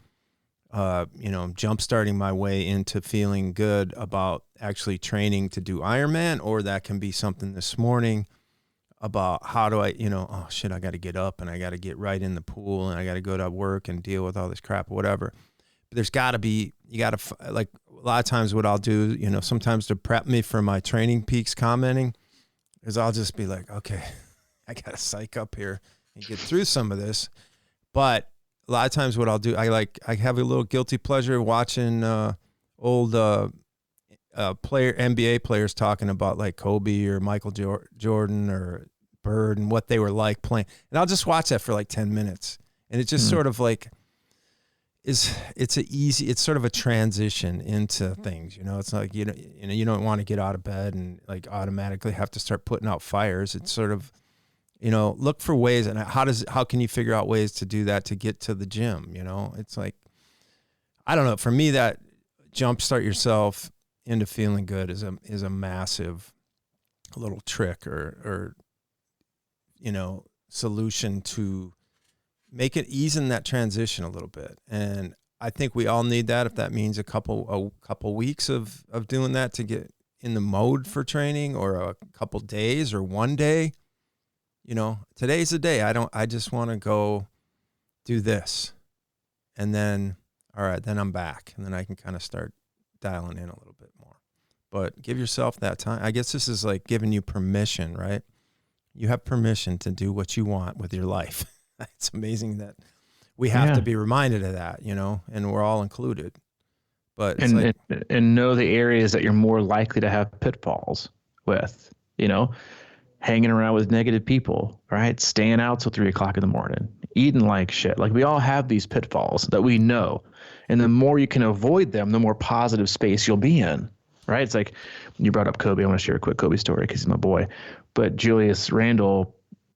jumpstarting my way into feeling good about actually training to do Ironman, or that can be something this morning about how do I, oh shit, I got to get up and I got to get right in the pool and I got to go to work and deal with all this crap or whatever. But there's got to be, you got to, like a lot of times what I'll do, sometimes to prep me for my Training Peaks commenting is I'll just be like, okay, I got to psych up here and get through some of this. But a lot of times what I'll do, I have a little guilty pleasure watching old NBA players talking about like Kobe or Michael Jordan or Bird and what they were like playing. And I'll just watch that for like 10 minutes. And it just sort of like it's sort of a transition into things, It's like, you don't want to get out of bed and like automatically have to start putting out fires. It's sort of, look for ways, and how can you figure out ways to do that to get to the gym? It's like, I don't know. For me, that jumpstart yourself into feeling good is a massive little trick or solution to make it ease in that transition a little bit. And I think we all need that, if that means a couple weeks of doing that to get in the mode for training, or a couple days or one day. Today's the day. I just want to go do this. And then, all right, then I'm back. And then I can kind of start dialing in a little bit more. But give yourself that time. I guess this is like giving you permission, right? You have permission to do what you want with your life. It's amazing that we have to be reminded of that, and we're all included. But and know the areas that you're more likely to have pitfalls with, hanging around with negative people, right? Staying out till 3 o'clock in the morning, eating like shit. Like, we all have these pitfalls that we know. And the more you can avoid them, the more positive space you'll be in, right? It's like, you brought up Kobe. I want to share a quick Kobe story because he's my boy. But Julius Randle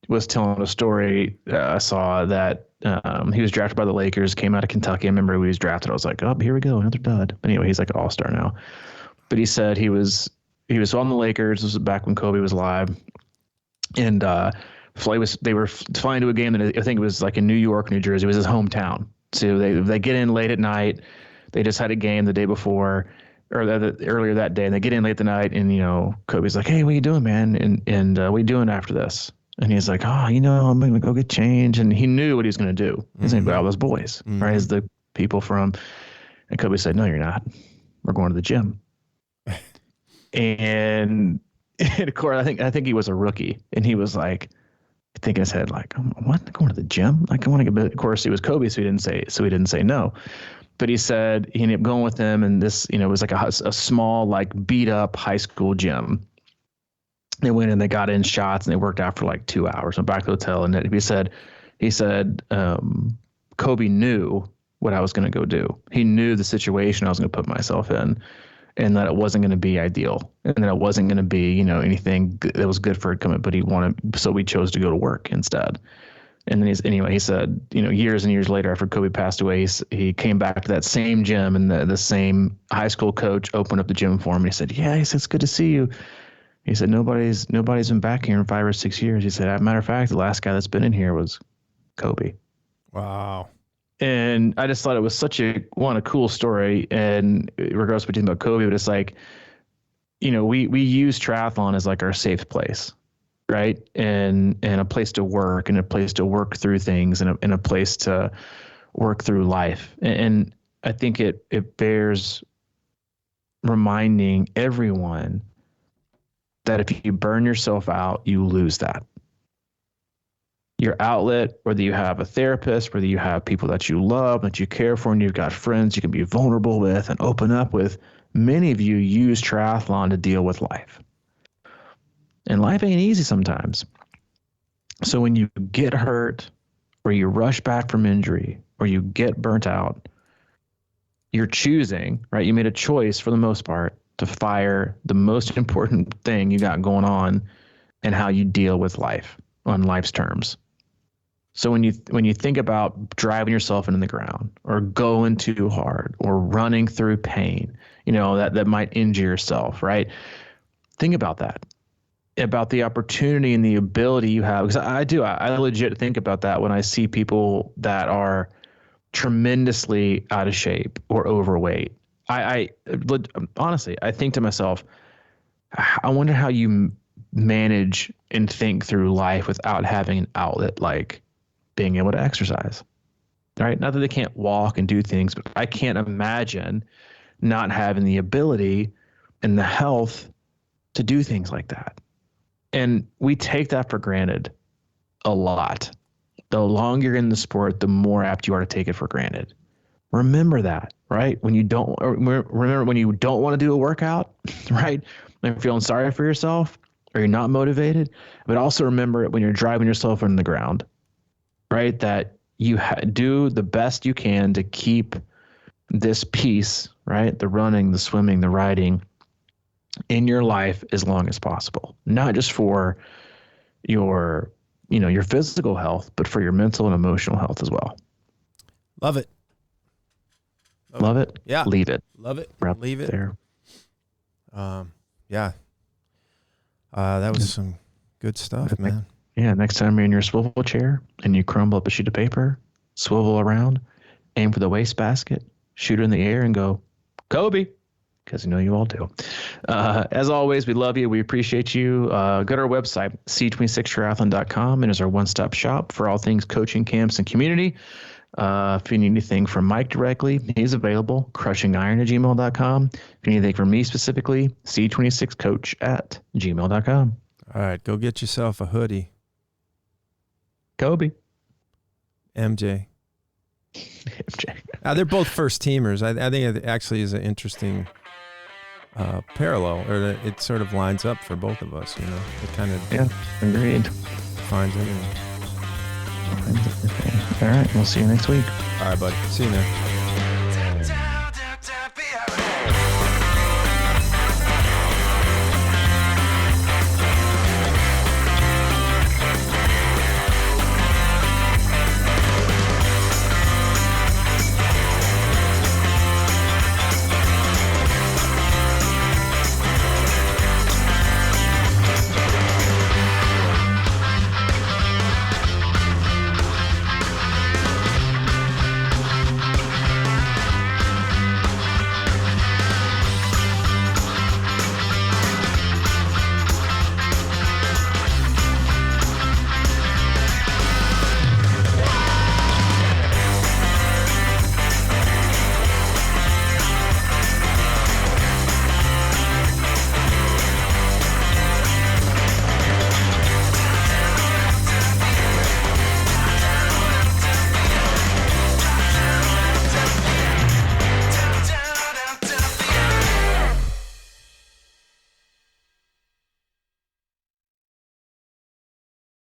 was telling a story. I saw that he was drafted by the Lakers, came out of Kentucky. I remember when he was drafted, I was like, oh, here we go, another dud. But anyway, he's like an all-star now. But he said he was on the Lakers. This was back when Kobe was alive. And they were flying to a game that I think it was like in New York, New Jersey. It was his hometown. So they get in late at night. They just had a game the day before, or earlier that day, and they get in late at the night. And Kobe's like, "Hey, what you doing, man? And what you doing after this?" And he's like, "Oh, I'm gonna go get change." And he knew what he was gonna do. He's gonna go out with those boys, right? As the people from. And Kobe said, "No, you're not. We're going to the gym." And of course, I think he was a rookie, and he was like thinking in his head, like, "What? Going to the gym? Like, I want to get." But of course, he was Kobe, so he didn't say no. But he said he ended up going with him, and this, it was like a small, like, beat up high school gym. They went and they got in shots, and they worked out for like 2 hours. And back to the hotel, and he said, Kobe knew what I was going to go do. He knew the situation I was going to put myself in, and that it wasn't going to be ideal, and that it wasn't going to be, anything that was good for it coming. But so we chose to go to work instead. And then he said, years and years later, after Kobe passed away, he came back to that same gym, and the same high school coach opened up the gym for him. And he said, "Yeah," he said, "it's good to see you." He said, nobody's been back here in 5 or 6 years. He said, as a matter of fact, the last guy that's been in here was Kobe. Wow. And I just thought it was such a cool story. And regardless of what you think about Kobe, but it's like, we use triathlon as like our safe place, right? And a place to work, and a place to work through things, and a place to work through life. And I think it bears reminding everyone that if you burn yourself out, you lose that. your outlet, whether you have a therapist, whether you have people that you love, that you care for, and you've got friends you can be vulnerable with and open up with. Many of you use triathlon to deal with life. And life ain't easy sometimes. So when you get hurt or you rush back from injury or you get burnt out, you're choosing, right? You made a choice for the most part to fire the most important thing you got going on and how you deal with life on life's terms. So when you think about driving yourself into the ground or going too hard or running through pain, that might injure yourself, right? Think about that, about the opportunity and the ability you have. Because I legit think about that when I see people that are tremendously out of shape or overweight. I honestly, I think to myself, I wonder how you manage and think through life without having an outlet like being able to exercise, right? Not that they can't walk and do things, but I can't imagine not having the ability and the health to do things like that. And we take that for granted a lot. The longer you're in the sport, the more apt you are to take it for granted. Remember that, right? Remember when you don't want to do a workout, right? When you're feeling sorry for yourself or you're not motivated, but also remember it when you're driving yourself into the ground, right? That you do the best you can to keep this piece, right? The running, the swimming, the riding in your life as long as possible, not just for your physical health, but for your mental and emotional health as well. Love it. Love it. Yeah. Leave it. Love it. Wrap Leave it there. Yeah. That was some good stuff, man. Yeah. Next time you're in your swivel chair and you crumble up a sheet of paper, swivel around, aim for the wastebasket, shoot it in the air and go, Kobe. Because you all do. As always, we love you. We appreciate you. Go to our website, c26triathlon.com, and is our one-stop shop for all things coaching, camps, and community. If you need anything from Mike directly, he's available, CrushingIron@gmail.com. If you need anything from me specifically, c26coach@gmail.com. All right, go get yourself a hoodie. Kobe. MJ. They're both first teamers. I think it actually is an interesting parallel, or it sort of lines up for both of us. It kind of agreed. Defines everything. All right, we'll see you next week. All right, buddy. See you, man.